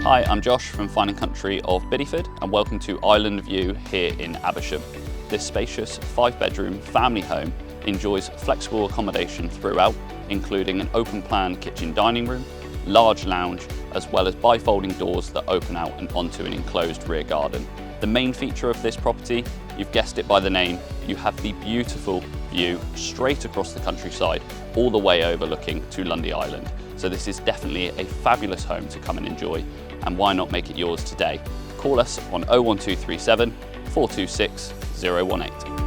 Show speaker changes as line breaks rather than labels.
Hi, I'm Josh from Fine & Country of Bideford and welcome to Island View here in Amersham. This spacious 5-bedroom family home enjoys flexible accommodation throughout, including an open plan kitchen dining room, large lounge, as well as bifolding doors that open out and onto an enclosed rear garden. The main feature of this property, you've guessed it by the name, you have the beautiful view straight across the countryside, all the way overlooking to Lundy Island. So this is definitely a fabulous home to come and enjoy, and why not make it yours today? Call us on 01237 426 018.